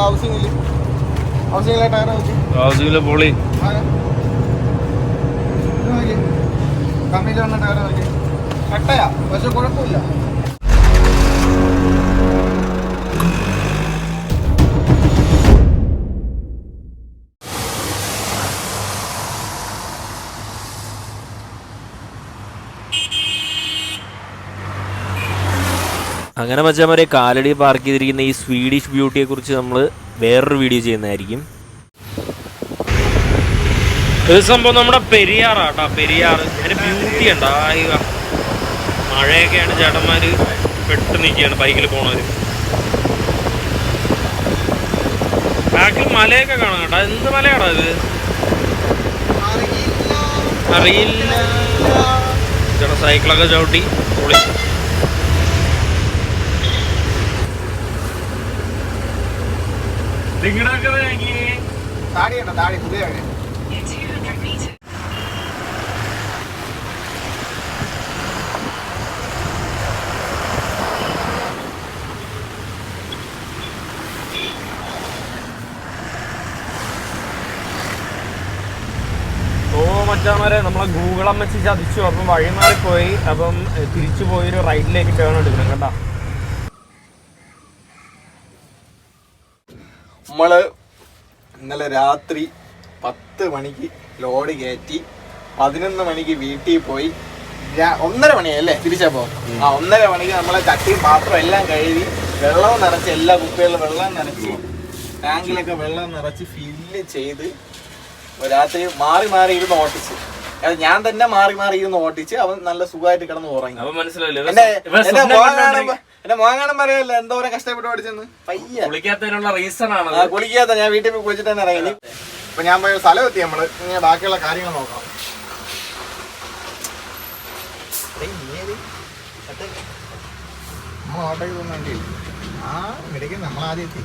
ഹൗസിംഗില് പൊളി. കമ്മിയിൽ വന്ന ടയർ നോക്കി, കട്ടയാ പക്ഷെ കുഴപ്പമില്ല. അങ്ങനെ മച്ചാമാരെ, കാലടി പാർക്ക് ചെയ്തിരിക്കുന്ന ഈ സ്വീഡിഷ് ബ്യൂട്ടിയെ കുറിച്ച് നമ്മൾ വേറൊരു വീഡിയോ ചെയ്യുന്നതായിരിക്കും. ഇത് സംഭവം നമ്മുടെ പെരിയാറാട്ടോ. പെരിയാറ് അതിന്റെ ബ്യൂട്ടി ഉണ്ടോ? മഴയൊക്കെയാണ്, ചേട്ടന്മാര് പെട്ട് നിൽക്കുകയാണ് ബൈക്കിൽ പോണവര്. ബാക്കിൽ മലയൊക്കെ കാണാം കേട്ടോ. എന്ത് മലയാണോ ഇത്? അറിയില്ല. ചേട്ടാ സൈക്കിളൊക്കെ ചവിട്ടി പൊളി. താടി പുതിയ മച്ചാമാരെ, നമ്മളെ ഗൂഗിൾ അമ്മച്ചി ചതിച്ചു. അപ്പം വഴി മാറിപ്പോയി. അപ്പം തിരിച്ചു പോയൊരു റൈറ്റിലേക്ക് ടേൺ എടുക്കണം കേട്ടോ. നമ്മള് ഇന്നലെ രാത്രി 10 മണിക്ക് ലോഡ് കയറ്റി 11 മണിക്ക് വീട്ടിൽ പോയി. 1:30 മണിയല്ലേ തിരിച്ചപ്പോ? 1:30 മണിക്ക് നമ്മളെ ചട്ടി പാത്രം എല്ലാം കഴുകി വെള്ളം നിറച്ച്, എല്ലാ കുപ്പികളിലും വെള്ളം നിറച്ച്, ടാങ്കിലൊക്കെ വെള്ളം നിറച്ച് ഫില്ല് ചെയ്ത് രാത്രി മാറി മാറി ഇരുന്ന് ഓട്ടിച്ച്. ഞാൻ തന്നെ മാറി മാറി ഇരുന്ന് ഓട്ടിച്ച് അവൻ നല്ല സുഖമായിട്ട് കിടന്ന് ഉറങ്ങി. എന്റെ മോൻ കാണാൻ പറയല്ല എന്തോരം കഷ്ടപ്പെട്ട് ഓടിച്ചെന്ന്. പയ്യ കുളിക്കാത്തതിനുള്ള റീസൺ ആണ്. കുളിക്കാത്ത ഞാൻ വീട്ടിൽ പോയി കുളിച്ചിട്ട് തന്നെ ഇറങ്ങി. അപ്പൊ ഞാൻ പോയ സ്ഥലം എത്തി. നമ്മള് ഇങ്ങനെ ബാക്കിയുള്ള കാര്യങ്ങൾ നോക്കാം. നമ്മൾ ഓട്ടോയ്ക്ക് പോകുന്ന വണ്ടി ഇടയ്ക്ക് നമ്മളാദ്യം എത്തി.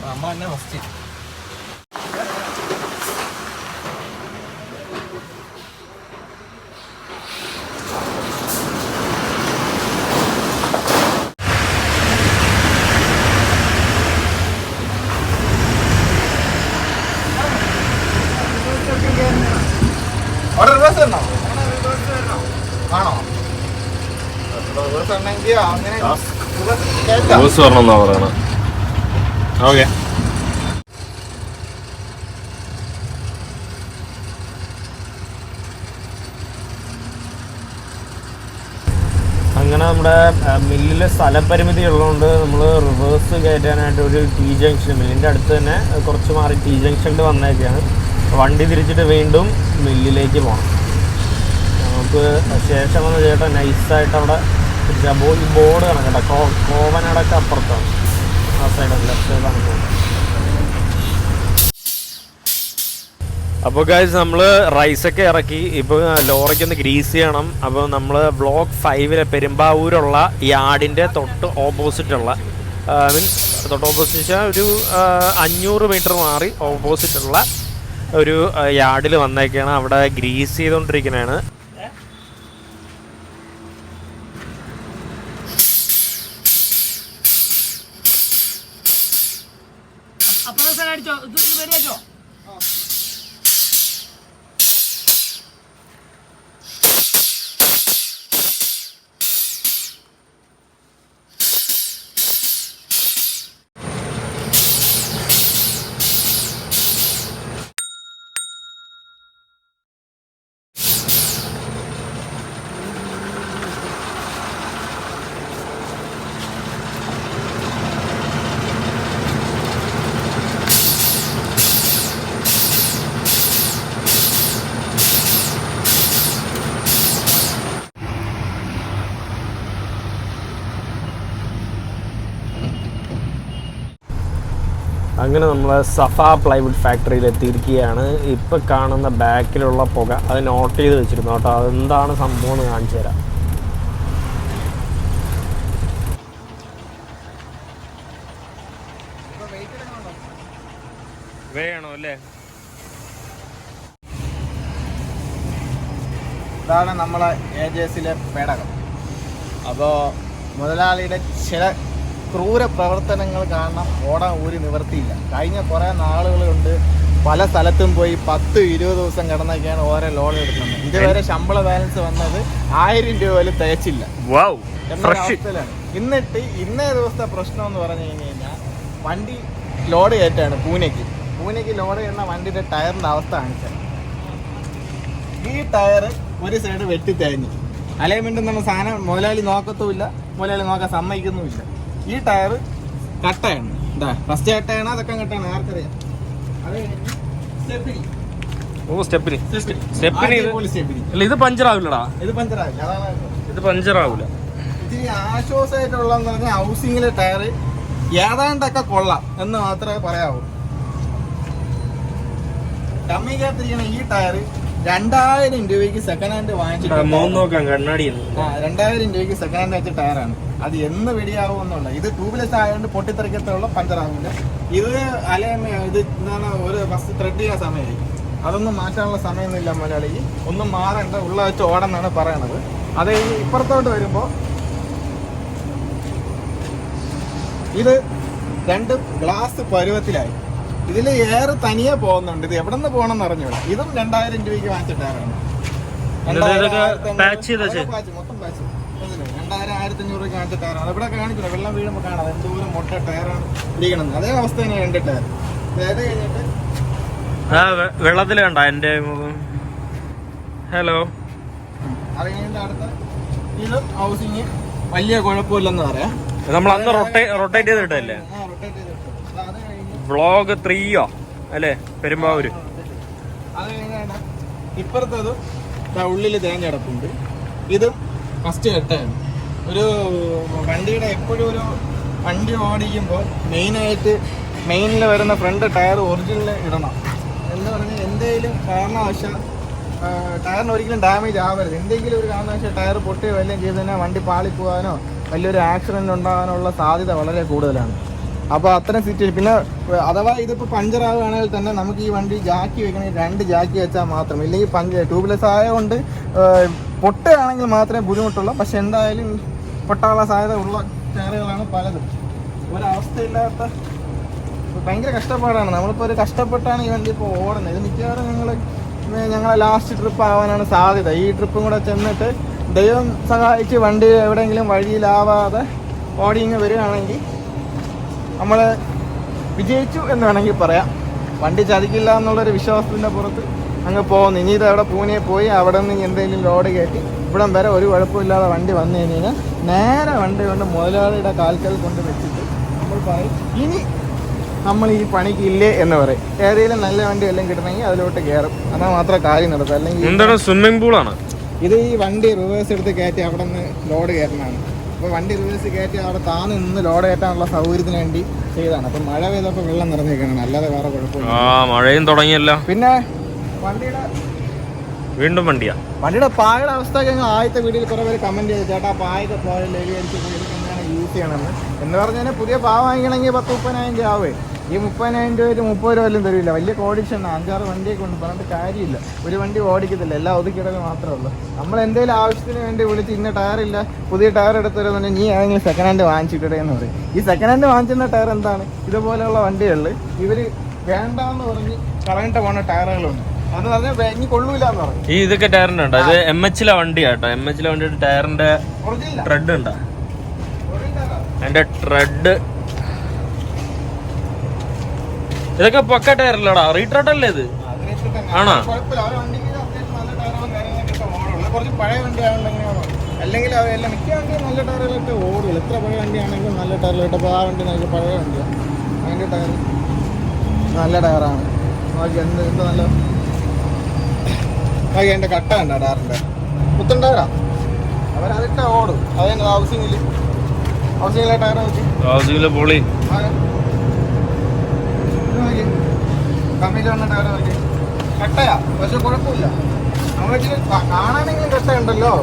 നമ്മൾ തന്നെ ഫസ്റ്റ്. ആണോ? അങ്ങനെ നമ്മുടെ മില്ലിലെ സ്ഥലപരിമിതി ഉള്ളതുകൊണ്ട് നമ്മൾ റിവേഴ്സ് കയറ്റാനായിട്ട് ഒരു ടി ജംഗ്ഷൻ, മില്ലിൻ്റെ അടുത്ത് തന്നെ കുറച്ച് മാറി ടി ജംഗ്ഷനിൽ വന്നേക്കാണ്. വണ്ടി തിരിച്ചിട്ട് വീണ്ടും മില്ലിലേക്ക് പോകണം. നമുക്ക് ശേഷം വന്ന ചേട്ടൻ നൈസായിട്ട് അവിടെ ഈ ബോർഡ് കാണാം കേട്ടോ. കോവനാടൊക്കെ അപ്പുറത്താണ്, ആ സൈഡാണ്, ലെഫ്റ്റ് സൈഡാണ് പോകുന്നത്. അപ്പോൾ ഗൈസ്, നമ്മൾ റൈസൊക്കെ ഇറക്കി. ഇപ്പോൾ ലോറിക്കൊന്ന് ഗ്രീസ് ചെയ്യണം. അപ്പോൾ നമ്മൾ ബ്ലോക്ക് 5 പെരുമ്പാവൂരുള്ള യാർഡിൻ്റെ തൊട്ട് ഓപ്പോസിറ്റുള്ള മീൻസ് തൊട്ട് ഓപ്പോസിറ്റ് ഒരു 500 മീറ്റർ മാറി ഓപ്പോസിറ്റുള്ള ഒരു യാർഡിൽ വന്നേക്കാണ്. അവിടെ ഗ്രീസ് ചെയ്തുകൊണ്ടിരിക്കുന്നതാണ്. അങ്ങനെ നമ്മൾ സഫ പ്ലൈവുഡ് ഫാക്ടറിയിൽ എത്തിയിരിക്കുകയാണ്. ഇപ്പോൾ കാണുന്ന ബാക്കിലുള്ള പുക അത് നോട്ട് ചെയ്ത് വെച്ചിരുന്നു കേട്ടോ. അതെന്താണ് സംഭവം എന്ന് കാണിച്ചു തരാം. വേണോ അല്ലേ? ഇതാണ് നമ്മളെ ഏജൻസിയിലെ പേടകം. അപ്പോൾ മുതലാളിയുടെ ചില ക്രൂര പ്രവർത്തനങ്ങൾ കാരണം ഓടാൻ ഒരു നിവൃത്തിയില്ല. കഴിഞ്ഞ കുറേ നാളുകളുണ്ട് പല സ്ഥലത്തും പോയി 10-20 ദിവസം കിടന്നൊക്കെയാണ് ഓരോ ലോഡ് എടുക്കുന്നത്. ഇതുവരെ ശമ്പള ബാലൻസ് വന്നത് 1000 രൂപ പോലും തികച്ചില്ല എന്നൊരവസ്ഥയിലാണ്. എന്നിട്ട് ഇന്നേ ദിവസത്തെ പ്രശ്നം എന്ന് പറഞ്ഞു കഴിഞ്ഞാൽ വണ്ടി ലോഡ് കയറ്റാണ് പൂനെക്ക് ലോഡ് ചെയ്യുന്ന വണ്ടിയുടെ ടയറിൻ്റെ അവസ്ഥ കാണിച്ചത്. ഈ ടയർ ഒരു സൈഡ് വെട്ടി തേഞ്ഞു. അലൈൻമെന്റ് എന്നുള്ള സാധനം മുതലാളി നോക്കത്തുമില്ല, മുതലാളി നോക്കാൻ സമ്മതിക്കുന്നുമില്ല. ഈ ടയർ കട്ടയാണ്. എന്താ ഫസ്റ്റ് കട്ടയാണ്, അതൊക്കെ കട്ടയാണ്, ആർക്കറിയാം. അത് ഇത് പഞ്ചറാവില്ലടാ, ഇത് പഞ്ചറാവില്ല. അതാണ് ഇത് പഞ്ചറാവില്ല. ഇത്തിരി ആശ്വാസമായിട്ടുള്ളതെന്ന് പറഞ്ഞാൽ ഹൗസിങ്ങിലെ ടയർ ഏതാണ്ടൊക്കെ കൊള്ളാം എന്ന് മാത്രമേ പറയാവൂ. ഡമ്മിക്കകത്തിരിക്കുന്ന ഈ ടയർ 2000 രൂപയ്ക്ക് സെക്കൻഡ് ഹാൻഡ് വാങ്ങിച്ചിട്ട് 2000 രൂപയ്ക്ക് സെക്കൻഡ് ഹാൻഡ് വെച്ച ടയറാണ്. അത് എന്ന് വെടിയാവുമെന്നുള്ള ഇത് ട്യൂബ്ലെസ് ആയതുകൊണ്ട് പൊട്ടിത്തെറിക്കത്തുള്ള പഞ്ചറാവില്ല. ഇത് ഇത് എന്താണ് ഒരു ബസ് ത്രെഡ് ചെയ്യാൻ സമയമായി. അതൊന്നും മാറ്റാനുള്ള സമയമൊന്നുമില്ല മലയാളിക്ക്. ഒന്നും മാറേണ്ട, ഉള്ള വെച്ച് ഓടെന്നാണ് പറയണത്. അത് ഇപ്പുറത്തോട്ട് വരുമ്പോൾ ഇത് 2 ഗ്ലാസ് പരുവത്തിലായി. ഇതിൽ എയർ തനിയെ പോകുന്നുണ്ട്. ഇത് എവിടെ നിന്ന് പോകണം എന്ന് അറിഞ്ഞൂടാ. ഇതും 2000 രൂപയ്ക്ക് വാങ്ങിച്ച ടയറാണ്. 2000 1500 രൂപയ്ക്ക് വാങ്ങിച്ച ടയറാണ്. ഇവിടെ കാണിച്ചില്ല, വെള്ളം വീഴുമ്പോൾ കാണാം എന്തോരം മൊട്ട ടയറാണ് ഇരിക്കണത്. അതേ അവസ്ഥ തന്നെ 2 ടയർ. അത് കഴിഞ്ഞിട്ട് വെള്ളത്തിൽ കണ്ട എന്റെ ഹലോ. അത് കഴിഞ്ഞിട്ട് അടുത്ത ഇതും ഹൗസിങ് വലിയ കുഴപ്പമില്ലെന്ന് പറയാം. നമ്മൾ അന്ന് റൊട്ടേറ്റ് ചെയ്തിട്ടല്ലേ വ്ളോഗ് 3 അല്ലേ പെരുമ്പാവൂര്. അത് കഴിഞ്ഞാൽ ഇപ്പുറത്തത് ഉള്ളിൽ തേഞ്ഞടപ്പുണ്ട്. ഇതും ഫസ്റ്റ് കെട്ടാണ്. ഒരു വണ്ടിയുടെ എപ്പോഴും ഒരു വണ്ടി ഓടിക്കുമ്പോൾ മെയിനിൽ വരുന്ന ഫ്രണ്ട് ടയർ ഒറിജിനൽ ഇടണം എന്ന് പറഞ്ഞാൽ എന്തെങ്കിലും കാരണവശാൽ ടയറിന് ഒരിക്കലും ഡാമേജ് ആവരുത്. എന്തെങ്കിലും ഒരു കാരണവശാൽ ടയർ പൊട്ടുകയോ വല്ലതും ചെയ്ത് തന്നെ വണ്ടി പാളിപ്പോകാനോ വലിയൊരു ആക്സിഡൻറ്റ് ഉണ്ടാകാനുള്ള സാധ്യത വളരെ കൂടുതലാണ്. അപ്പോൾ അത്തരം സിറ്റുവേഷൻ. പിന്നെ അഥവാ ഇതിപ്പോൾ പഞ്ചറാവുകയാണെങ്കിൽ തന്നെ നമുക്ക് ഈ വണ്ടി ജാക്കി വെക്കണമെങ്കിൽ 2 ജാക്കി വെച്ചാൽ മാത്രം. ഇല്ലെങ്കിൽ ട്യൂബ്ലെസ് ആയതുകൊണ്ട് പൊട്ടുകയാണെങ്കിൽ മാത്രമേ ബുദ്ധിമുട്ടുള്ളൂ. പക്ഷെ എന്തായാലും പൊട്ടാനുള്ള സാധ്യത ഉള്ള ടയറുകളാണ് പലതും. ഒരവസ്ഥയില്ലാത്ത ഭയങ്കര കഷ്ടപ്പാടാണ്. നമ്മളിപ്പോൾ ഒരു കഷ്ടപ്പെട്ടാണ് ഈ വണ്ടി ഇപ്പോൾ ഓടുന്നത്. ഇത് മിക്കവാറും ഞങ്ങളെ ലാസ്റ്റ് ട്രിപ്പ് ആവാനാണ് സാധ്യത. ഈ ട്രിപ്പും കൂടെ ചെന്നിട്ട് ദൈവം സഹായിച്ച് വണ്ടി എവിടെയെങ്കിലും വഴിയിലാവാതെ ഓടിയിങ്ങ് വരികയാണെങ്കിൽ നമ്മൾ വിജയിച്ചു എന്ന് വേണമെങ്കിൽ പറയാം. വണ്ടി ചതിക്കില്ല എന്നുള്ളൊരു വിശ്വാസത്തിൻ്റെ പുറത്ത് അങ്ങ് പോകുന്നു. ഇനി ഇത് അവിടെ പൂനെ പോയി അവിടെ നിന്ന് എന്തെങ്കിലും ലോഡ് കയറ്റി ഇവിടം വരെ ഒരു കുഴപ്പമില്ലാതെ വണ്ടി വന്നു കഴിഞ്ഞാൽ നേരെ വണ്ടി കൊണ്ട് മുതലാളിയുടെ കാൽക്കൽ കൊണ്ട് വെച്ചിട്ട് നമ്മൾ പറയും ഇനി നമ്മൾ ഈ പണിക്ക് ഇല്ലേ എന്ന് പറയും. ഏതെങ്കിലും നല്ല വണ്ടി എല്ലാം കിട്ടണമെങ്കിൽ അതിലോട്ട് കയറും. എന്നാൽ മാത്രമേ കാര്യം നടത്തും. അല്ലെങ്കിൽ സ്വിമ്മിംഗ് പൂളാണ് ഇത്. ഈ വണ്ടി റിവേഴ്സ് എടുത്ത് കയറ്റി അവിടെ നിന്ന് ലോഡ് കയറ്റണമാണ്. അപ്പോൾ വണ്ടി റിവേഴ്സ് കയറ്റി അവിടെ താന്ന് നിന്ന് ലോഡ് കയറ്റാനുള്ള സൗകര്യത്തിന് വേണ്ടി ചെയ്താണ്. അപ്പം മഴ പെയ്തപ്പോൾ വെള്ളം നിറഞ്ഞേക്കാണ്, അല്ലാതെ വേറെ കുഴപ്പമില്ല. മഴയും തുടങ്ങിയല്ലോ. പിന്നെ വണ്ടിയുടെ പായയുടെ അവസ്ഥയൊക്കെ ഞങ്ങൾ ആദ്യത്തെ വീഡിയോയിൽ കുറേ പേര് കമൻറ്റ് ചെയ്തു, ചേട്ടാ പായൊക്കെ പോയാൽ ലെവി അടിച്ച് പോയിരിക്കുന്നതാണ് യൂസ് ചെയ്യണമെന്ന്. എന്ന് പറഞ്ഞാൽ പുതിയ പാവ വാങ്ങിക്കണമെങ്കിൽ 10-30,000 രൂപ ആവേ. ഈ 30,000 രൂപ 30 രൂപ വല്ലതും തരില്ല. വലിയ കോഡിഷനാണ്. 5-6 വണ്ടിയൊക്കെ ഉണ്ട്, പറഞ്ഞിട്ട് കാര്യമില്ല. ഒരു വണ്ടി ഓടിക്കത്തില്ല, എല്ലാം ഒതുക്കിയിടൽ മാത്രമേ ഉള്ളൂ. നമ്മൾ എന്തെങ്കിലും ആവശ്യത്തിന് വേണ്ടി വിളിച്ച് ഇന്ന ടയറില്ല, പുതിയ ടയർ എടുത്ത് തരുമെന്ന് നീ ഏതെങ്കിലും സെക്കൻഡ് ഹാൻഡ് വാങ്ങിച്ചിട്ടേ എന്ന് പറയും. ഈ സെക്കൻഡ് ഹാൻഡ് വാങ്ങിച്ചിരുന്ന ടയർ എന്താണ്? ഇതുപോലെയുള്ള വണ്ടികളിൽ ഇവർ വേണ്ടാന്ന് പറഞ്ഞ് കളഞ്ഞിട്ട് പോകുന്ന ടയറുകളുണ്ട്. അത് പറഞ്ഞാൽ ഇനി കൊള്ളൂല എന്ന് പറഞ്ഞു. ഈ ഇതൊക്കെ ടയറിന്റെ ഉണ്ടോ? ഇത് MH വണ്ടിയാട്ടോ. MH വണ്ടിയുടെ ടയറിന്റെ ട്രെഡ് ഉണ്ടോ? അതിന്റെ ട്രെഡ് ഇതൊക്കെ പക്ക ടയറില്ലടാ, റീട്രെഡ് അല്ലേ ഇത്? ആണോ? കുറച്ച് പഴയ വണ്ടി ആണെന്നുണ്ടെങ്കിലാണോ, അല്ലെങ്കിൽ എല്ലാം മിക്ക വണ്ടിയും നല്ല ടയറുകളൊക്കെ ഓടുള്ളൂ. എത്ര പഴയ വണ്ടിയാണെങ്കിലും നല്ല ടയറിലിട്ട്. അപ്പോൾ ആ വണ്ടി നല്ല പഴയ വണ്ടിയാണ്. അതിൻ്റെ ടയർ നല്ല ടയറാണ്. നോക്കി എന്ത് നല്ല നോക്കി. അതിൻ്റെ കട്ട ഉണ്ടോ ടയറിൻ്റെ? പുത്തൻ ടയറാ. അവരതിട്ട് ഓടും. അതെന്നെ ഹൗസിങ്ങിലെ ടയർ നോക്കി. ഹൗസിങ്ങിലെ പൊളി കമ്മിയിൽ വന്ന ടയർ നോക്കി. കട്ടയാ, പക്ഷെ കുഴപ്പമില്ല. നമ്മളെങ്കിലും കാണാനെങ്കിലും കട്ടയുണ്ടല്ലോ.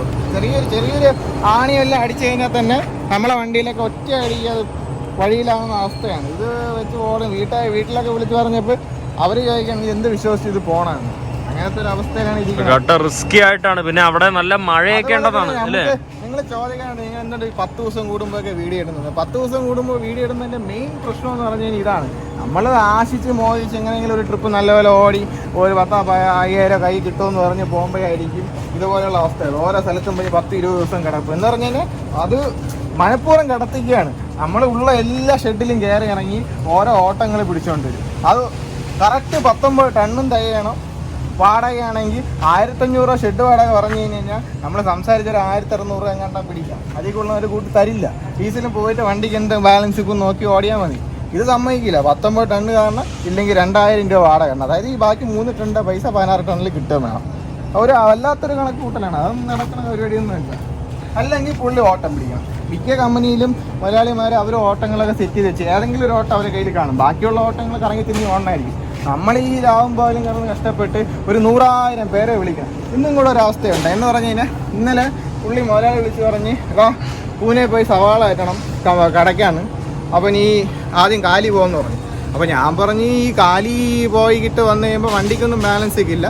ചെറിയൊരു ആണിയെല്ലാം അടിച്ചു കഴിഞ്ഞാൽ തന്നെ നമ്മളെ വണ്ടിയിലൊക്കെ ഒറ്റ അടിക്കുക അത് വഴിയിലാവുന്ന അവസ്ഥയാണ്. ഇത് വെച്ച് ഓടും. വീട്ടിലൊക്കെ വിളിച്ച് പറഞ്ഞപ്പോൾ അവർ ചോദിക്കുകയാണെങ്കിൽ എന്ത് വിശ്വസിച്ച് ഇത് പോകണമെന്ന്. അങ്ങനത്തെ ഒരു അവസ്ഥയിലാണ് ഇരിക്കുന്നത്. റിസ്കി ആയിട്ടാണ്. പിന്നെ അവിടെ നല്ല മഴയൊക്കെ ഉണ്ടെന്നാണ് അല്ലേ? നിങ്ങൾ ചോദിക്കാനുണ്ട് എന്തുകൊണ്ട് 10 ദിവസം കൂടുമ്പോഴൊക്കെ വീഡിയോ ഇടുന്നത്. 10 ദിവസം കൂടുമ്പോൾ വീഡിയോ ഇടുന്നതിൻ്റെ മെയിൻ പ്രശ്നം എന്ന് പറഞ്ഞു കഴിഞ്ഞാൽ ഇതാണ്. നമ്മൾ ആശിച്ച് മോഹിച്ച് എങ്ങനെയെങ്കിലും ഒരു ട്രിപ്പ് നല്ലപോലെ ഓടി ഒരു 10,000 കൈ കിട്ടുമെന്ന് പറഞ്ഞ് പോകുമ്പോഴായിരിക്കും ഇതുപോലെയുള്ള അവസ്ഥ. ഓരോ സ്ഥലത്തും പോയി 10-20 ദിവസം കിടക്കും എന്ന് പറഞ്ഞു കഴിഞ്ഞാൽ അത് മനഃപൂർവ്വം കിടത്തിക്കുകയാണ്. നമ്മൾ ഉള്ള എല്ലാ ഷെഡിലും കയറി ഇറങ്ങി ഓരോ ഓട്ടങ്ങൾ പിടിച്ചുകൊണ്ട് വരും. അത് കറക്റ്റ് 19 ടണ്ണും തികയണം. വാടകയാണെങ്കിൽ 1500 രൂപ ഷെഡ് വാടക പറഞ്ഞു കഴിഞ്ഞാൽ നമ്മൾ സംസാരിച്ചൊരു 1600 എങ്ങാണ്ടാ പിടിക്കാം. അതിൽ കൂടുതൽ ഒരു കൂട്ടി തരില്ല. ഡീസലും പോയിട്ട് വണ്ടിക്ക് എന്ത് ബാലൻസ് ഇപ്പം നോക്കി ഓടിയാൽ മതി. ഇത് സമ്മതിക്കില്ല. 19 ടണ്ണ് കാരണം ഇല്ലെങ്കിൽ 2000 രൂപ വാടക ഉണ്ട്. അതായത് ഈ ബാക്കി 3 ടണ്ണിൻ്റെ പൈസ 16 ടണ്ണിൽ കിട്ടുക വേണം. ഒരു വല്ലാത്തൊരു കണക്ക് കൂട്ടലാണ്. അതൊന്നും നടക്കുന്ന പരിപാടിയൊന്നും ഇല്ല. അല്ലെങ്കിൽ പുള്ളി ഓട്ടം പിടിക്കണം. മിക്ക കമ്പനിയിലും മലയാളിമാർ അവർ ഓട്ടങ്ങളൊക്കെ സെറ്റ് ചെയ്ത് വെച്ച് ഏതെങ്കിലും ഒരു ഓട്ടം അവരുടെ കയ്യിൽ കാണും. ബാക്കിയുള്ള ഓട്ടങ്ങൾ കറങ്ങി തിരിഞ്ഞ് ഓണായിരിക്കും. നമ്മൾ ഈ ലാഭം പോലും കിടന്ന് കഷ്ടപ്പെട്ട് ഒരു 100,000 പേരെ വിളിക്കണം. ഇന്നും കൂടെ ഒരു അവസ്ഥയുണ്ട്. എന്ന് പറഞ്ഞു കഴിഞ്ഞാൽ ഇന്നലെ പുള്ളി മുതലാളി വിളിച്ച് പറഞ്ഞ് പൂനെ പോയി സവാള കയറ്റണം കടയ്ക്കാണ്. അപ്പോൾ നീ ആദ്യം കാലി പോകുമെന്ന് പറഞ്ഞു. അപ്പോൾ ഞാൻ പറഞ്ഞ് ഈ കാലി പോയിട്ട് വന്നു കഴിയുമ്പോൾ വണ്ടിക്കൊന്നും ബാലൻസ് നിൽക്കില്ല,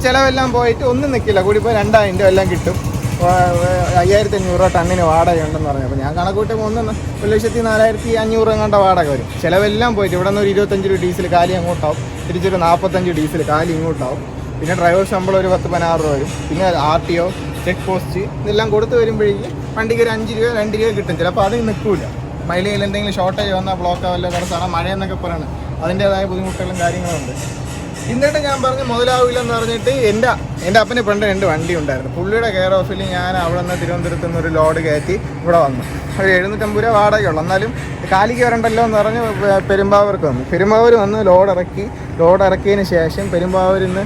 ചിലവെല്ലാം പോയിട്ട് ഒന്നും നിൽക്കില്ല, കൂടി പോയി 2000 രൂപ എല്ലാം കിട്ടും, 5500 രൂപ ടണ്ണിന് വാടകയുണ്ടെന്ന് പറഞ്ഞു. അപ്പോൾ ഞാൻ കണക്കൂട്ടി 1,04,500 എങ്ങാണ്ട വാടക വരും. ചിലവെല്ലാം പോയിട്ട് ഇവിടെ നിന്ന് ഒരു 25 രൂപ ഡീസൽ കാലി അങ്ങോട്ടാവും, തിരിച്ചൊരു 45 ഡീസൽ കാലി ഇങ്ങോട്ടാവും. പിന്നെ ഡ്രൈവർ ശമ്പളം ഒരു 10-16 രൂപ വരും. പിന്നെ RTO, ചെക്ക് പോസ്റ്റ് ഇതെല്ലാം കൊടുത്ത് വരുമ്പോഴേക്കും വണ്ടിക്ക് ഒരു 5 രൂപ 2 രൂപ കിട്ടും. ചിലപ്പോൾ അത് നിൽക്കില്ല. മൈലേജിൽ എന്തെങ്കിലും ഷോർട്ടേജ് വന്നാൽ ബ്ലോക്കോ വല്ല തടസ്സമാണ് മഴയെന്നൊക്കെ പറയുന്നത്. അതിൻ്റേതായ ബുദ്ധിമുട്ടുകളും കാര്യങ്ങളുണ്ട്. എന്നിട്ട് ഞാൻ പറഞ്ഞു മുതലാവില്ലെന്ന് പറഞ്ഞിട്ട് എൻ്റെ അപ്പന് പണ്ട് 2 വണ്ടി ഉണ്ടായിരുന്നു. പുള്ളിയുടെ കെയർ ഓഫിൽ ഞാൻ അവിടെ നിന്ന് തിരുവനന്തപുരത്ത് നിന്ന് ഒരു ലോഡ് കയറ്റി ഇവിടെ വന്നു. ഒരു 750 രൂപ വാടകയുള്ളൂ. എന്നാലും കാലിക്ക് വരണ്ടല്ലോ എന്ന് പറഞ്ഞ് പെരുമ്പാവൂർക്ക് വന്നു. പെരുമ്പാവൂർ വന്ന് ലോഡ് ഇറക്കിയതിന് ശേഷം പെരുമ്പാവൂരിൽ നിന്ന്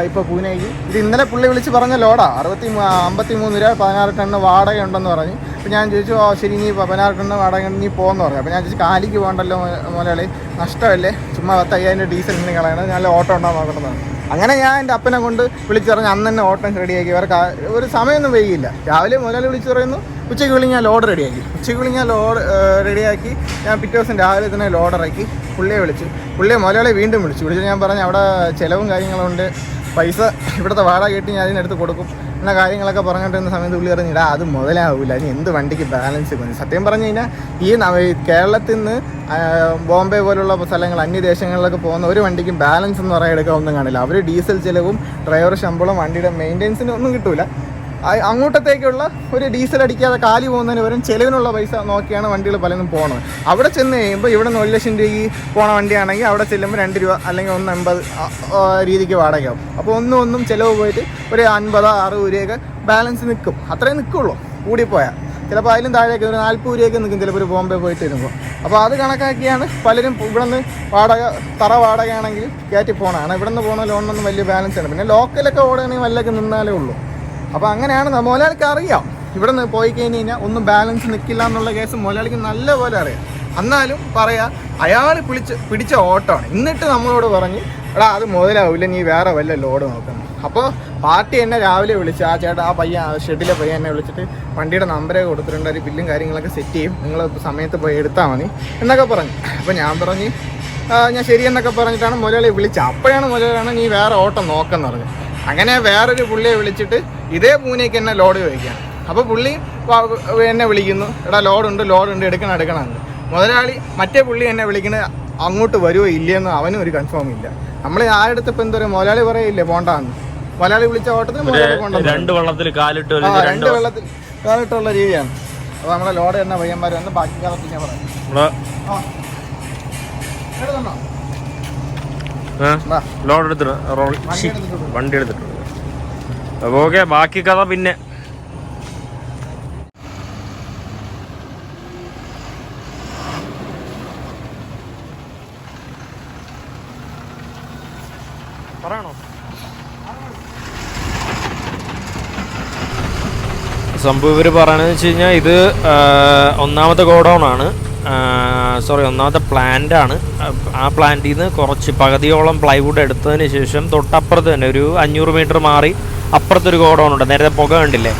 ഇപ്പോൾ പൂനെക്ക് ഇത് ഇന്നലെ പുള്ളി വിളിച്ച് പറഞ്ഞ ലോഡാ 53 രൂപ 16 ടണ്ണ് വാടകയുണ്ടെന്ന് പറഞ്ഞു. അപ്പോൾ ഞാൻ ചോദിച്ചു ശരി നീ 16 ടണ്ണ് വാടക നീ പോകുമെന്ന് പറഞ്ഞു. അപ്പോൾ ഞാൻ ചോദിച്ചു കാലിക്ക് പോകണ്ടല്ലോ മുതലാളി, നഷ്ടമല്ലേ, ചുമ്മാ 10,000 ഡീസൽ ഇന്ന് കളയണം, നല്ല ഓട്ടം ഉണ്ടാകാൻ നോക്കണമെന്നാണ്. അങ്ങനെ ഞാൻ എൻ്റെ അപ്പനെ കൊണ്ട് വിളിച്ച് പറഞ്ഞ് അന്ന് തന്നെ ഓട്ടം റെഡിയാക്കി. അവർക്ക് ഒരു സമയമൊന്നും വൈകിയില്ല. രാവിലെ മുതലാളി വിളിച്ച് പറയുന്നു, ഉച്ചയ്ക്ക് വിളി ഞാൻ ലോഡ് റെഡിയാക്കി. ഉച്ചയ്ക്ക് വിളി ഞാൻ ലോഡ് റെഡിയാക്കി. ഞാൻ പിറ്റേ ദിവസം രാവിലെ തന്നെ ലോഡ് ഇറക്കി. പുള്ളിയെ മുതലാളി വീണ്ടും വിളിച്ചു. ഞാൻ പറഞ്ഞു അവിടെ ചിലവും കാര്യങ്ങളുണ്ട്, പൈസ ഇവിടുത്തെ വാടക കെട്ടി ഞാൻ അതിനടുത്ത് കൊടുക്കും എന്ന കാര്യങ്ങളൊക്കെ പറഞ്ഞിട്ടിരുന്ന സമയത്ത് പുള്ളി പറഞ്ഞിടാ അത് മുതലാവില്ല, ഇനി എന്ത് വണ്ടിക്ക് ബാലൻസ് മതി. സത്യം പറഞ്ഞു കഴിഞ്ഞാൽ ഈ കേരളത്തിൽ നിന്ന് ബോംബെ പോലുള്ള സ്ഥലങ്ങൾ അന്യദേശങ്ങളിലൊക്കെ പോകുന്ന ഒരു വണ്ടിക്കും ബാലൻസ് എന്ന് പറയാൻ എടുക്കാൻ ഒന്നും കാണില്ല. അവർ ഡീസൽ ചിലവും ഡ്രൈവർ ശമ്പളം വണ്ടിയുടെ മെയിൻ്റെനൻസിന് ഒന്നും കിട്ടില്ല. അങ്ങോട്ടത്തേക്കുള്ള ഒരു ഡീസൽ അടിക്കാതെ കാലി പോകുന്നതിന് പകരം ചിലവിനുള്ള പൈസ നോക്കിയാണ് വണ്ടികൾ പലതും പോകുന്നത്. അവിടെ ചെന്ന് കഴിയുമ്പോൾ ഇവിടെ നിന്ന് 1,00,000 രൂപയ്ക്ക് പോണ വണ്ടിയാണെങ്കിൽ അവിടെ ചെല്ലുമ്പോൾ 2 രൂപ അല്ലെങ്കിൽ 1,80 രീതിക്ക് വാടകയാവും. അപ്പോൾ ഒന്നും ചിലവ് പോയിട്ട് ഒരു 50-60 രൂപയൊക്കെ ബാലൻസ് നിൽക്കും. അത്രയും നിൽക്കുള്ളൂ കൂടിപ്പോയാൽ. ചിലപ്പോൾ അതിലും താഴേക്ക് ഒരു 40 രൂപയൊക്കെ നിൽക്കും ചിലപ്പോൾ ഒരു ബോംബെ പോയിട്ട് വരുമ്പോൾ. അപ്പോൾ അത് കണക്കാക്കിയാണ് പലരും ഇവിടെ നിന്ന് വാടകയാണെങ്കിൽ കയറ്റി പോകണമാണ്. ഇവിടെ നിന്ന് പോകുന്ന ലോണിനൊന്നും വലിയ ബാലൻസ് ആണ്. പിന്നെ ലോക്കലൊക്കെ ഓടുകയാണെങ്കിൽ വല്ലൊക്കെ നിന്നാലേ ഉള്ളൂ. അപ്പോൾ അങ്ങനെയാണ് മുതലാളിക്ക് അറിയാം. ഇവിടെ നിന്ന് പോയി കഴിഞ്ഞ് കഴിഞ്ഞാൽ ഒന്നും ബാലൻസ് നിൽക്കില്ല എന്നുള്ള കേസ് മുതലാളിക്ക് നല്ല പോലെ അറിയാം. എന്നാലും പറയാം അയാൾ പിടിച്ച ഓട്ടമാണ്. എന്നിട്ട് നമ്മളോട് പറഞ്ഞ് എടാ അത് മുതലാവില്ല, നീ വേറെ വല്ല ലോഡ് നോക്കണം. അപ്പോൾ പാർട്ടി എന്നെ രാവിലെ വിളിച്ച് ആ ഷെഡിലെ പയ്യൻ എന്നെ വിളിച്ചിട്ട് വണ്ടിയുടെ നമ്പരൊക്കെ കൊടുത്തിട്ടുണ്ട്, ഒരു ബില്ലും കാര്യങ്ങളൊക്കെ സെറ്റ് ചെയ്യും, നിങ്ങൾ സമയത്ത് പോയി എടുത്താൽ മതി എന്നൊക്കെ പറഞ്ഞു. അപ്പോൾ ഞാൻ പറഞ്ഞ് ഞാൻ ശരിയെന്നൊക്കെ പറഞ്ഞിട്ടാണ് മുതലാളി വിളിച്ചത്. അപ്പോഴാണ് മുതലാണ് നീ വേറെ ഓട്ടം നോക്കെന്ന് പറഞ്ഞു. അങ്ങനെ വേറൊരു പുള്ളിയെ വിളിച്ചിട്ട് ഇതേ പൂനെക്ക് എന്നെ ലോഡ് ചോദിക്കാം. അപ്പോൾ പുള്ളി എന്നെ വിളിക്കുന്നു, എടാ ലോഡുണ്ട് എടുക്കണം. മുതലാളി മറ്റേ പുള്ളി എന്നെ വിളിക്കുന്നത് അങ്ങോട്ട് വരുമോ ഇല്ലയെന്ന് അവനും ഒരു കൺഫേം ഇല്ല. നമ്മൾ ആരുടെ ഇപ്പം എന്താ പറയുക, മുതലാളി പറയില്ലേ പോണ്ടാന്ന്. മുതലാളി വിളിച്ച ഓട്ടത്തിന് മുതലാളി പോകണ്ട, 2 വെള്ളത്തിൽ കാലിട്ടുള്ള രീതിയാണ്. അപ്പോൾ നമ്മളെ ലോഡ് തന്നെ പയ്യന്മാർ വന്ന് ബാക്കി കാലത്ത് ഞാൻ പറയാം. ലോഡ് എടുത്തിട്ട് വണ്ടി എടുത്തിട്ടുണ്ട്. അപ്പോൾ ഓക്കെ, ബാക്കി കഥ പിന്നെ. പറയണോ? സംഭവം ഇവർ പറയണെന്ന് വെച്ച് കഴിഞ്ഞാൽ ഇത് ഒന്നാമത്തെ ഗോഡൗണാണ്, ഒന്നാമത്തെ പ്ലാന്റാണ്. ആ പ്ലാന്റിൽ നിന്ന് കുറച്ച് പകുതിയോളം പ്ലൈവുഡ് എടുത്തതിന് ശേഷം തൊട്ടപ്പുറത്ത് തന്നെ ഒരു 500 മീറ്റർ മാറി അപ്പുറത്തൊരു ഗോഡൗൺ ഉണ്ട്. നേരത്തെ പുക കണ്ടില്ലേ,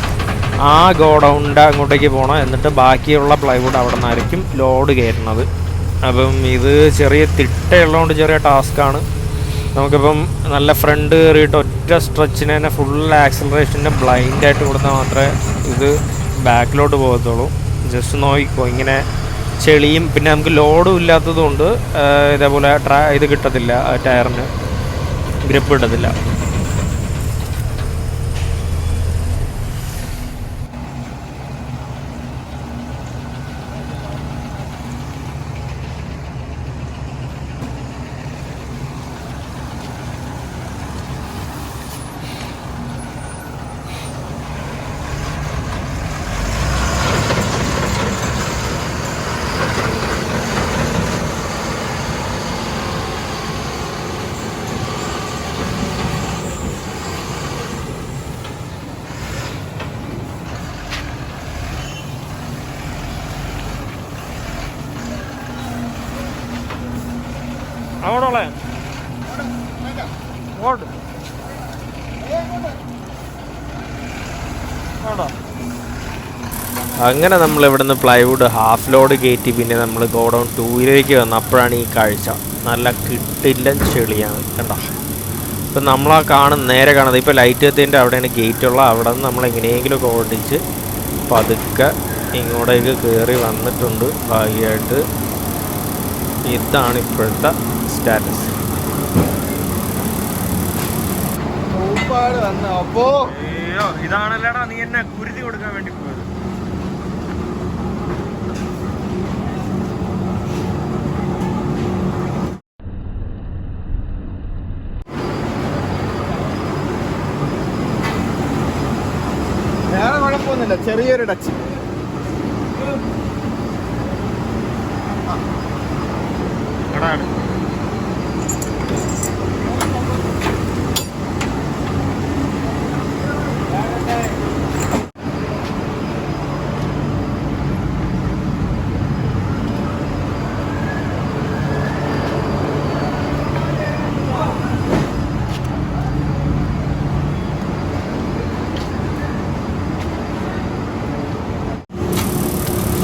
ആ ഗോഡൗണിൻ്റെ അങ്ങോട്ടേക്ക് പോകണം. എന്നിട്ട് ബാക്കിയുള്ള പ്ലൈവുഡ് അവിടെ നിന്നായിരിക്കും ലോഡ് കയറ്റുന്നത്. അപ്പം ഇത് ചെറിയ തിട്ടയുള്ളതുകൊണ്ട് ചെറിയ ടാസ്ക്കാണ്. നമുക്കിപ്പം നല്ല ഫ്രണ്ട് കയറിയിട്ട് ഒറ്റ സ്ട്രെച്ചിന് തന്നെ ഫുൾ ആക്സിലറേഷൻ്റെ ബ്ലൈൻഡായിട്ട് കൊടുത്താൽ മാത്രമേ ഇത് ബാക്കിലോട്ട് പോകത്തുള്ളൂ. ജസ്റ്റ് നോക്കിക്കോ, ഇങ്ങനെ ചെളിയും പിന്നെ നമുക്ക് ലോഡും ഇല്ലാത്തത് കൊണ്ട് ഇതേപോലെ ഇത് കിട്ടത്തില്ല, ടയറിന് ഗ്രിപ്പ് കിട്ടത്തില്ല. അങ്ങോട്ടുള്ള ഇങ്ങോട്ട് അങ്ങനെ നമ്മൾ ഇവിടുന്ന് പ്ലൈവുഡ് ഹാഫ് ലോഡ് കയറ്റി പിന്നെ നമ്മൾ ഗോഡൗൺ 2 വന്നു. അപ്പോഴാണ് ഈ കാഴ്ച. നല്ല കിട്ടില്ല ചെളിയാണ് കണ്ടോ. ഇപ്പം നമ്മളാ നേരെ കാണുന്നത് ഇപ്പോൾ ലൈറ്റ് എത്തിൻ്റെ അവിടെയാണ് ഗേറ്റുള്ള. അവിടെ നിന്ന് നമ്മൾ എങ്ങനെയെങ്കിലുമൊക്കെ ഓടിച്ച് പതുക്കെ ഇങ്ങോട്ടേക്ക് കയറി വന്നിട്ടുണ്ട് ഭാഗ്യമായിട്ട്. ഇതാണ് ഇപ്പോഴത്തെ സ്റ്റാറ്റസ്. അയ്യോ, ഇതാണല്ലേടാ നീ എന്നെ കുരുതി കൊടുക്കാൻ വേണ്ടി പോയത്. വേറെ കുഴപ്പമൊന്നുമില്ല, ചെറിയൊരു ടച്ച്.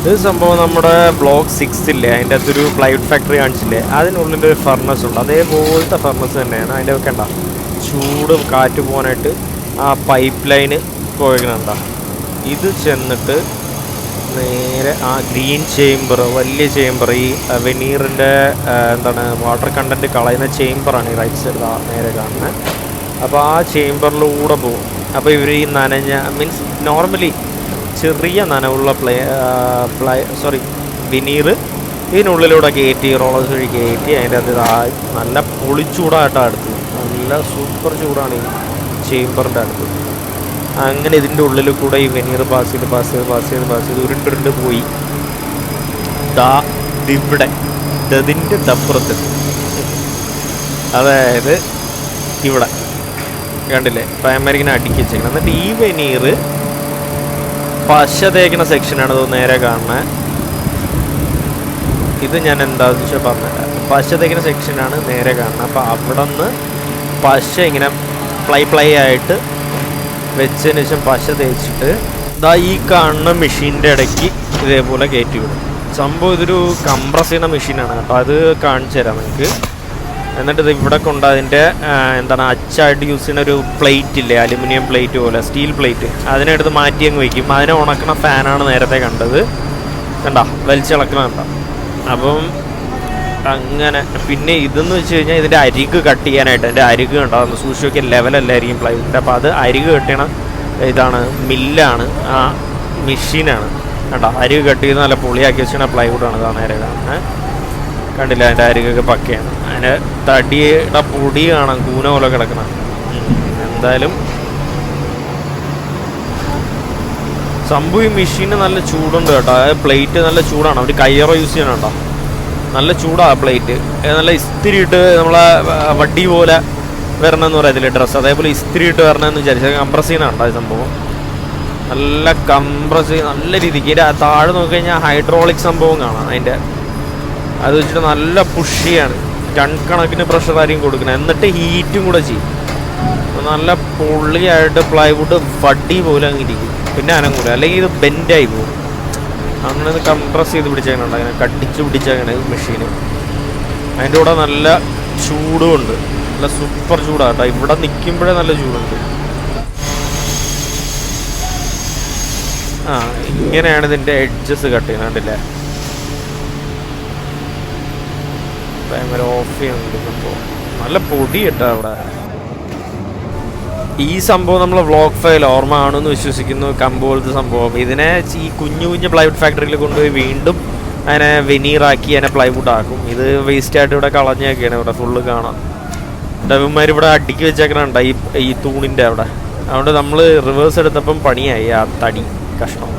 ഇത് സംഭവം നമ്മുടെ ബ്ലോക്ക് 6 അതിൻ്റെ അകത്തൊരു പ്ലൈവുഡ് ഫാക്ടറി കാണിച്ചില്ലേ, അതിനുള്ളിലൊരു ഫർണസ് ഉണ്ട്. അതേപോലത്തെ ഫർണസ് തന്നെയാണ്. അതിൻ്റെ ഒക്കെ ഉണ്ടോ ചൂട് കാറ്റ് പോകാനായിട്ട് ആ പൈപ്പ് ലൈന് പോയിക്കണുണ്ടോ. ഇത് ചെന്നിട്ട് നേരെ ആ ഗ്രീൻ ചേംബർ, വലിയ ചേംബർ, ഈ വെനീറിൻ്റെ എന്താണ് വാട്ടർ കണ്ടൻറ്റ് കളയുന്ന ചേംബറാണ് ഈ റൈറ്റ് സൈഡ് നേരെ കാണുന്നത്. അപ്പോൾ ആ ചേംബറിലൂടെ പോകും. അപ്പോൾ ഇവർ ഈ നനഞ്ഞ മീൻസ് നോർമലി ചെറിയ നനവുള്ള വിനീർ ഇതിനുള്ളിലൂടെ കയറ്റി റോളേഴ്സ് വഴി കയറ്റി അതിൻ്റെ അത് നല്ല പൊളിച്ചൂടായിട്ടാണ് അടുത്ത്. നല്ല സൂപ്പർ ചൂടാണ് ഈ ചേംബറിൻ്റെ അടുത്ത്. അങ്ങനെ ഇതിൻ്റെ ഉള്ളിൽ കൂടെ ഈ വെനീർ പാസ് ചെയ്ത് ഉരുണ്ടുരുണ്ട് പോയി ഇവിടെ ഇതിൻ്റെ ദപ്പുറത്ത്, അതായത് ഇവിടെ കണ്ടില്ലേ പ്രൈമറിക്കിനെ അടുക്കി വെച്ചേക്കണം. എന്നിട്ട് ഈ വെനീർ പശ തേക്കുന്ന സെക്ഷനാണ് ഇത് നേരെ കാണുന്നത്. ഇത് ഞാൻ എന്താണെന്ന് വെച്ചാൽ പറഞ്ഞില്ല, പശ തേക്കുന്ന സെക്ഷനാണ് നേരെ കാണുന്നത്. അപ്പോൾ അവിടെ നിന്ന് പശ ഇങ്ങനെ പ്ലൈ ആയിട്ട് വെച്ചതിന് ശേഷം പശ തേച്ചിട്ട് ഇതാ ഈ കാണുന്ന മെഷീൻ്റെ ഇടയ്ക്ക് ഇതേപോലെ കയറ്റി വിടും. സംഭവം ഇതൊരു കംപ്രസ് ചെയ്യുന്ന മെഷീനാണ് കേട്ടോ. അത് കാണിച്ചു തരാം നിങ്ങൾക്ക്. എന്നിട്ട് ഇത് ഇവിടെ കൊണ്ട് അതിൻ്റെ എന്താണ് അച്ചായിട്ട് യൂസ് ചെയ്യുന്ന ഒരു പ്ലേറ്റ് ഇല്ലേ, അലുമിനിയം പ്ലേറ്റ് പോലെ സ്റ്റീൽ പ്ലേറ്റ്, അതിനെടുത്ത് മാറ്റി അങ്ങ് വയ്ക്കും. അതിനെ ഉണക്കണ ഫാനാണ് നേരത്തെ കണ്ടത്, കണ്ടോ വലിച്ചിളക്കണ കണ്ടോ. അപ്പം അങ്ങനെ പിന്നെ ഇതെന്ന് വെച്ച് കഴിഞ്ഞാൽ ഇതിൻ്റെ അരിക് കട്ട് ചെയ്യാനായിട്ട് എൻ്റെ അരിക് കണ്ടോ സൂക്ഷിച്ചൊക്കെ ലെവലല്ലായിരിക്കും പ്ലൈവുഡിൻ്റെ. അപ്പോൾ അത് അരിക് കട്ട് ചെയ്യണ ഇതാണ് മില്ലാണ്, ആ മെഷീനാണ് കണ്ടോ. അരിക് കട്ട് ചെയ്ത് നല്ല പൊളിയാക്കി വെച്ചാൽ പ്ലൈവുഡാണ് ഇതാണ് നേരെ കാണുന്നത്. കണ്ടില്ല അതിൻ്റെ അരികൊക്കെ പക്കയാണ്. അതിൻ്റെ തടിയുടെ പൊടി കാണാം കൂന പോലെ കിടക്കണം. എന്തായാലും സംഭവം ഈ മെഷീന് നല്ല ചൂടുണ്ട് കേട്ടോ. പ്ലേറ്റ് നല്ല ചൂടാണ്. അവർ കയ്യറോ യൂസ് ചെയ്യണുണ്ടോ, നല്ല ചൂടാണ് പ്ലേറ്റ്. നല്ല ഇസ്തിരി ഇട്ട് നമ്മളെ വടി പോലെ വരണമെന്ന് പറയത്തില്ലേ ഡ്രസ്സ്, അതേപോലെ ഇസ്തിരി ഇട്ട് വരണമെന്ന് വിചാരിച്ചത് കംപ്രസ് ചെയ്യുന്നുണ്ടോ ഈ സംഭവം. നല്ല കംപ്രസ് നല്ല രീതിക്ക് താഴെ നോക്കിക്കഴിഞ്ഞാൽ ഹൈഡ്രോളിക് സംഭവം കാണാം. അതിൻ്റെ അത് വെച്ചിട്ട് നല്ല പുഷിയാണ്, ടൺ കണക്കിന് പ്രഷറായിരിക്കും കൊടുക്കുന്നത്. എന്നിട്ട് ഹീറ്റും കൂടെ ചെയ്യും. നല്ല പൊള്ളിയായിട്ട് പ്ലൈവുഡ് വടി പോലെ അങ്ങ് ഇരിക്കും, പിന്നെ അനങ്ങൂല, അല്ലെങ്കിൽ ഇത് ബെൻഡായി പോകും. അങ്ങനെ ഇത് കംപ്രസ് ചെയ്ത് പിടിച്ചേക്കണുണ്ട്, അങ്ങനെ കടിച്ച് പിടിച്ചേക്കണ മെഷീന്. അതിൻ്റെ കൂടെ നല്ല ചൂടുമുണ്ട്, നല്ല സൂപ്പർ ചൂടാട്ടോ. ഇവിടെ നിൽക്കുമ്പോഴേ നല്ല ചൂടുണ്ട്. ആ ഇങ്ങനെയാണ് ഇതിൻ്റെ എഡ്ജസ് കട്ട് ചെയ്യുന്നത്, കണ്ടില്ലേ? ടൈമർ ഓഫ് ചെയ്യുന്നുണ്ട് സംഭവം. നല്ല പൊടി കേട്ടോ അവിടെ. ഈ സംഭവം നമ്മളെ വ്ളോഗ് ഫയൽ ഓർമ്മ ആണെന്ന് വിശ്വസിക്കുന്നു. കമ്പ് പോലത്തെ സംഭവം ഇതിനെ ഈ കുഞ്ഞു കുഞ്ഞു പ്ലൈവുഡ് ഫാക്ടറിയിൽ കൊണ്ടുപോയി വീണ്ടും അതിനെ വെനീറാക്കി അതിനെ പ്ലൈവുഡ് ആക്കും. ഇത് വേസ്റ്റായിട്ട് ഇവിടെ കളഞ്ഞൊക്കെയാണ് ഇവിടെ ഫുള്ള് കാണാം. ഡവന്മാർ ഇവിടെ അടുക്കി വെച്ചേക്കണുണ്ട് ഈ തൂണിൻ്റെ അവിടെ. അതുകൊണ്ട് നമ്മൾ റിവേഴ്സ് എടുത്തപ്പം പണിയായി ആ തടി കഷ്ണം.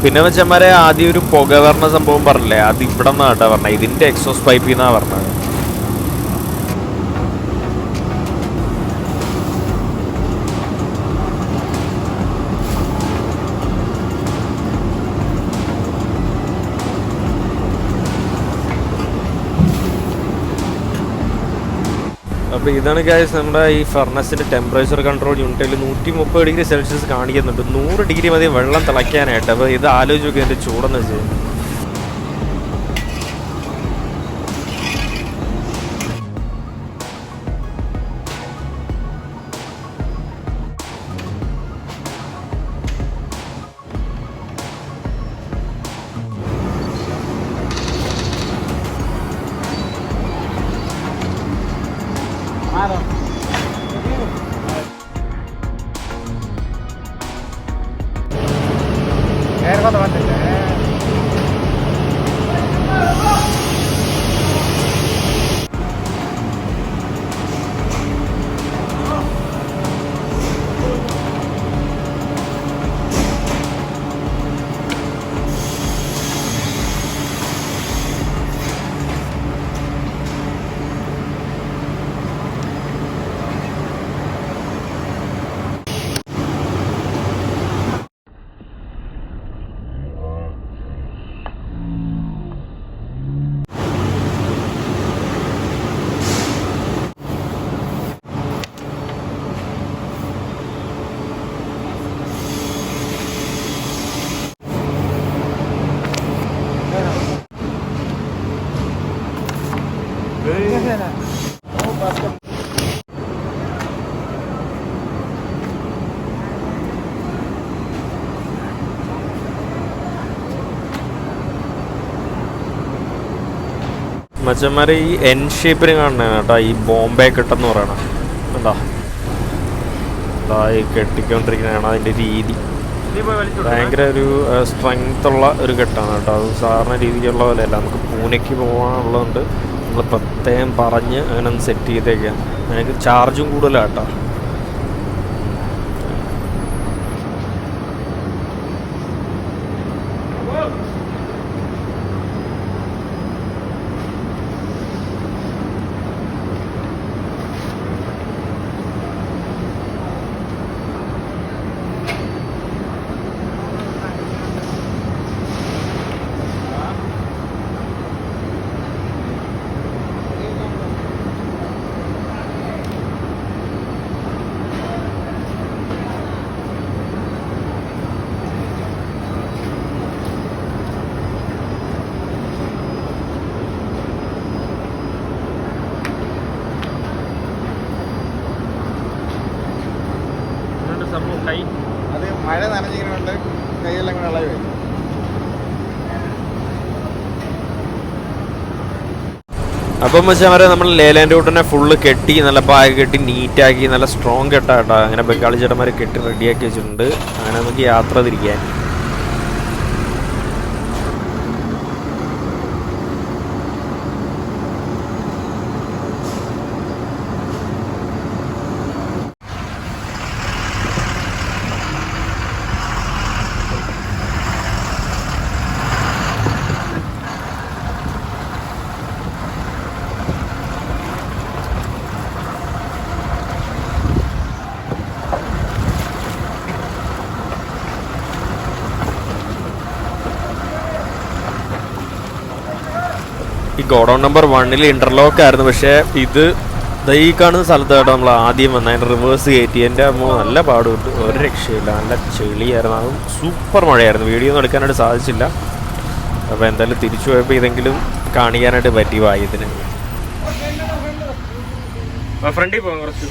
പിന്നെ വെച്ചമാരെ ആദ്യം ഒരു പുക വരണ സംഭവം പറഞ്ഞില്ലേ, അത് ഇവിടെ നിന്നാണ് കേട്ടോ പറഞ്ഞത്. ഇതിൻ്റെ എക്സോസ് പൈപ്പിൽ നിന്നാണ് പറഞ്ഞത്. അപ്പോൾ ഇതാണ് ഗൈസ് നമ്മുടെ ഈ ഫർണസിൻ്റെ ടെമ്പറേച്ചർ കൺട്രോൾ യൂണിറ്റിൽ 130 ഡിഗ്രി സെൽഷ്യസ് കാണിക്കുന്നുണ്ട്. 100 ഡിഗ്രി മതി വെള്ളം തിളയ്ക്കാനായിട്ട്. അപ്പോൾ ഇത് ആലോചിച്ച് നോക്കി ഇതിൻ്റെ ചൂടെന്ന് വെച്ച് കഴിഞ്ഞാൽ. മച്ചന്മാരെ ഈ എൻ ഷേപ്പിന് കാണണേ കേട്ടോ ഈ ബോംബെ കെട്ടെന്ന് പറയണം. എന്താ ഈ കെട്ടിക്കൊണ്ടിരിക്കുന്നതാണ് അതിൻ്റെ രീതി. ഭയങ്കര ഒരു സ്ട്രെങ്ത് ഉള്ള ഒരു കെട്ടാണ് കേട്ടോ. അത് സാധാരണ രീതിക്കുള്ള പോലെയല്ല. നമുക്ക് പൂനെക്ക് പോകാനുള്ളതുകൊണ്ട് നമ്മൾ പ്രത്യേകം പറഞ്ഞ് അങ്ങനെ ഒന്ന് സെറ്റ് ചെയ്തേക്കാം. അതിന് ചാർജും കൂടുതലാണ് കേട്ടോ. അത് മഴ നനഞ്ഞിരിക്കുന്നുണ്ട്, കൈയെല്ലാം കൂടെ ഇളകി വരും. അപ്പം വെച്ചാൽ വരെ നമ്മൾ ലേലാൻഡ് റൂട്ടിനെ ഫുള്ള് കെട്ടി നല്ല ബാഗ് കെട്ടി നീറ്റാക്കി നല്ല സ്ട്രോങ് കെട്ടാട്ടോ. അങ്ങനെ ബംഗാളി ചേട്ടന്മാർ കെട്ടി റെഡിയാക്കി വെച്ചിട്ടുണ്ട്. അങ്ങനെ നമുക്ക് യാത്ര തിരിക്കാൻ. ഗോഡൗൺ നമ്പർ 1 ഇൻ്റർലോക്ക് ആയിരുന്നു. പക്ഷേ ഇത് ഈ കാണുന്ന സ്ഥലത്തായിട്ട് നമ്മൾ ആദ്യം വന്ന അതിൻ്റെ റിവേഴ്സ് കയറ്റി. എൻ്റെ അമ്മ നല്ല പാടുണ്ട്, ഒരു രക്ഷയില്ല, നല്ല ചെളിയായിരുന്നു. അതും സൂപ്പർ മഴയായിരുന്നു. വീഡിയോ ഒന്നും എടുക്കാനായിട്ട് സാധിച്ചില്ല. അപ്പോൾ എന്തായാലും തിരിച്ചു പോയപ്പോൾ ഇതെങ്കിലും കാണിക്കാനായിട്ട് പറ്റി വായതിന്. ഫ്രണ്ടിൽ പോകാം കുറച്ച്.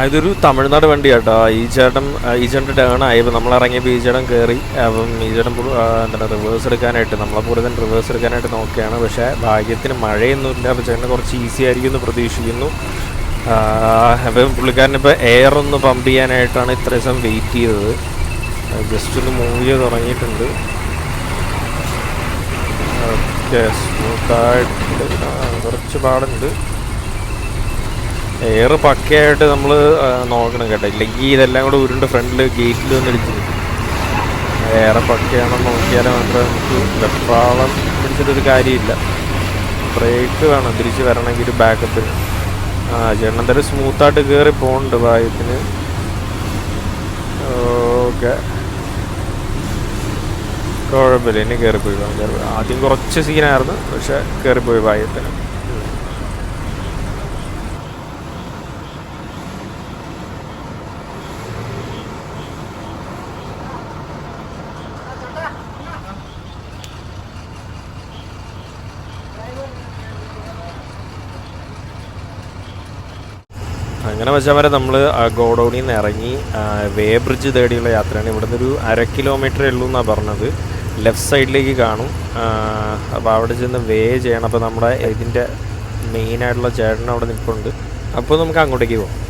ഇതൊരു തമിഴ്നാട് വണ്ടി കേട്ടോ. ഈ ചേട്ടൻ ടേൺ ആയപ്പോൾ നമ്മൾ ഇറങ്ങിയപ്പോൾ ഈ ചേട്ടൻ കയറി. അപ്പം ഈ ചേട്ടൻ എന്താണ് റിവേഴ്സ് എടുക്കാനായിട്ട്, നമ്മളെപ്പോലെ തന്നെ റിവേഴ്സ് എടുക്കാനായിട്ട് നോക്കുകയാണ്. പക്ഷേ ഭാഗ്യത്തിന് മഴയൊന്നുമില്ല. അപ്പോൾ ചേട്ടന് കുറച്ച് ഈസി ആയിരിക്കും എന്ന് പ്രതീക്ഷിക്കുന്നു. അപ്പം പുള്ളിക്കാരനിപ്പോൾ എയർ ഒന്ന് പമ്പ് ചെയ്യാനായിട്ടാണ് ഇത്ര ദിവസം വെയിറ്റ് ചെയ്തത്. ജസ്റ്റ് ഒന്ന് മൂവ് ചെയ്ത് തുടങ്ങിയിട്ടുണ്ട്. ഓക്കെ, സ്മൂത്തായിട്ട് കുറച്ച് പാടുണ്ട്. എയർ പക്കയായിട്ട് നമ്മൾ നോക്കണം കേട്ടോ, ഇല്ലെങ്കിൽ ഇതെല്ലാം കൂടെ ഉരുണ്ട് ഫ്രണ്ടിൽ ഗേറ്റിൽ വന്നിടിച്ചിട്ട്. എയർ പക്കയാണെന്ന് നോക്കിയാൽ മാത്രമേ നമുക്ക് വെപ്രാളം പിടിച്ചിട്ടൊരു കാര്യമില്ല. ബ്രേക്ക് വേണം തിരിച്ച് വരണമെങ്കിൽ ബാക്കപ്പിൽ. ചേട്ടൻ എന്തായാലും സ്മൂത്തായിട്ട് കയറി പോകുന്നുണ്ട് ഭാഗ്യത്തിന്. ഓക്കെ, കുഴപ്പമില്ല, ഇനി കയറിപ്പോയി. ആദ്യം കുറച്ച് സീനായിരുന്നു, പക്ഷെ കയറിപ്പോയി ഭാഗ്യത്തിന്. അങ്ങനെ വെച്ചാൽ വരെ നമ്മൾ ഗോഡൗണിൽ നിന്ന് ഇറങ്ങി വേ ബ്രിഡ്ജ് തേടിയുള്ള യാത്രയാണ്. ഇവിടുന്ന് ഒരു 1/2 കിലോമീറ്റർ ഉള്ളൂ എന്നാണ് പറഞ്ഞത്. ലെഫ്റ്റ് സൈഡിലേക്ക് കാണും. അപ്പോൾ അവിടെ ചെന്ന് വേ ചെയ്യണം. അപ്പോൾ നമ്മുടെ ഇതിൻ്റെ മെയിനായിട്ടുള്ള ചേട്ടൻ അവിടെ നിൽപ്പുണ്ട്. അപ്പോൾ നമുക്ക് അങ്ങോട്ടേക്ക് പോകാം.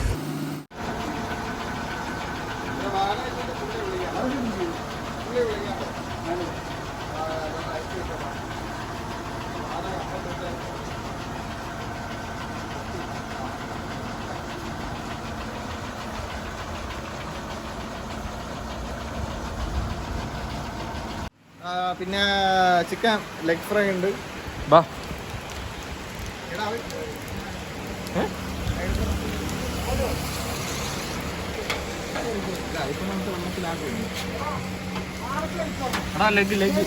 പിന്നെ ചിക്കൻ ലെഗ് ഫ്രൈ ഉണ്ട്. ബാ, ലെഗ് ലെഗ്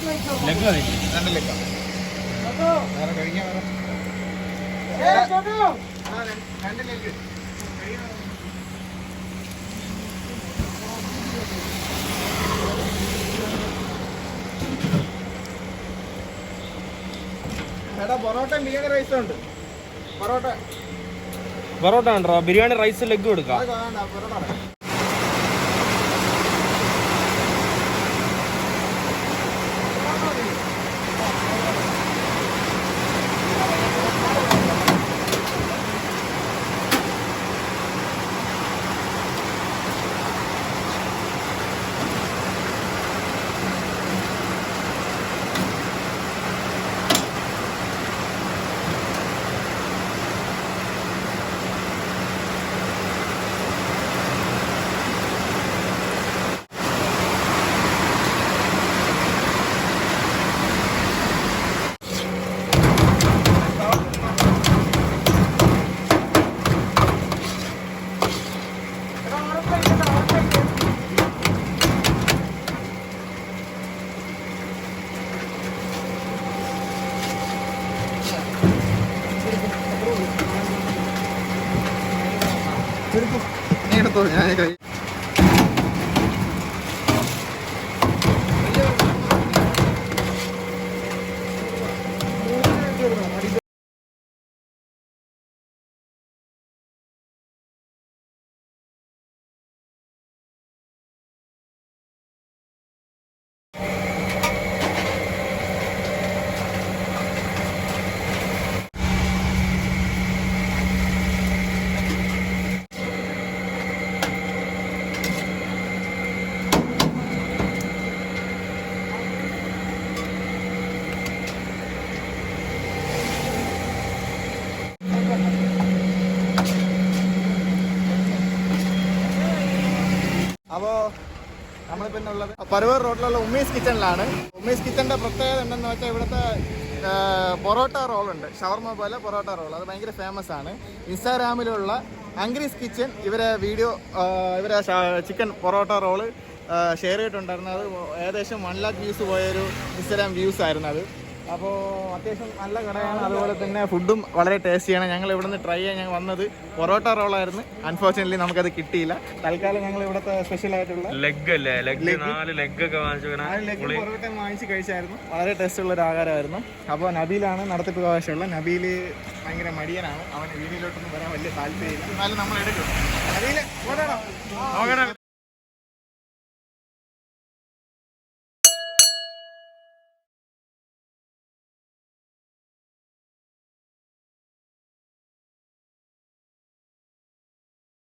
ലെഗ് മതി. രണ്ട് ലെഗ് വേറെ കഴിക്കാൻ രണ്ട് ലെഗ്. പൊറോട്ട ബിരിയാണി റൈസും ഉണ്ട്. പൊറോട്ട ഉണ്ടോ? ബിരിയാണി റൈസ് ലെഗ് കൊടുക്കാം. പൊറോട്ട ഞാൻ കഴി അപ്പോൾ നമ്മളിപ്പോൾ ഉള്ളത് പരുവൂർ റോഡിലുള്ള ഉമ്മീസ് കിച്ചണിലാണ്. ഉമ്മീസ് കിച്ചണിൻ്റെ പ്രത്യേകത എന്തെന്ന് വെച്ചാൽ ഇവിടുത്തെ പൊറോട്ട റോളുണ്ട്, ഷവർമ പോലെ പൊറോട്ട റോൾ, അത് ഭയങ്കര ഫേമസ് ആണ്. ഇൻസ്റ്റാഗ്രാമിലുള്ള അങ്ക്രീസ് കിച്ചൻ ഇവരെ വീഡിയോ, ഇവരെ ചിക്കൻ പൊറോട്ട റോള് ഷെയർ ചെയ്തിട്ടുണ്ടായിരുന്നു. അത് ഏകദേശം 1 lakh വ്യൂസ് പോയൊരു ഇൻസ്റ്റാഗ്രാം വ്യൂസ് ആയിരുന്നു അത്. അപ്പോൾ അത്യാവശ്യം നല്ല കടയാണ്, അതുപോലെ തന്നെ ഫുഡും വളരെ ടേസ്റ്റിയാണ്. ഞങ്ങൾ ഇവിടെ നിന്ന് ട്രൈ ചെയ്യാൻ ഞങ്ങൾ വന്നത് പൊറോട്ട റോളായിരുന്നു. അൺഫോർച്ചുനേറ്റ്ലി നമുക്കത് കിട്ടിയില്ല. തൽക്കാലം ഞങ്ങൾ ഇവിടുത്തെ സ്പെഷ്യൽ ആയിട്ടുള്ള പൊറോട്ട വാങ്ങിച്ച് കഴിച്ചായിരുന്നു. വളരെ ടേസ്റ്റ് ഉള്ള ഒരു ആഹാരമായിരുന്നു. അപ്പോൾ നബീലാണ് നടത്തിപ്പ് ആവശ്യമുള്ള. നബീൽ ഭയങ്കര മടിയനാണ്, അവന് വീഡിയോയിലോട്ടൊന്നും വരാൻ വലിയ താല്പര്യമില്ല. എന്നാലും നമ്മൾ എടുക്കും. നബീൽ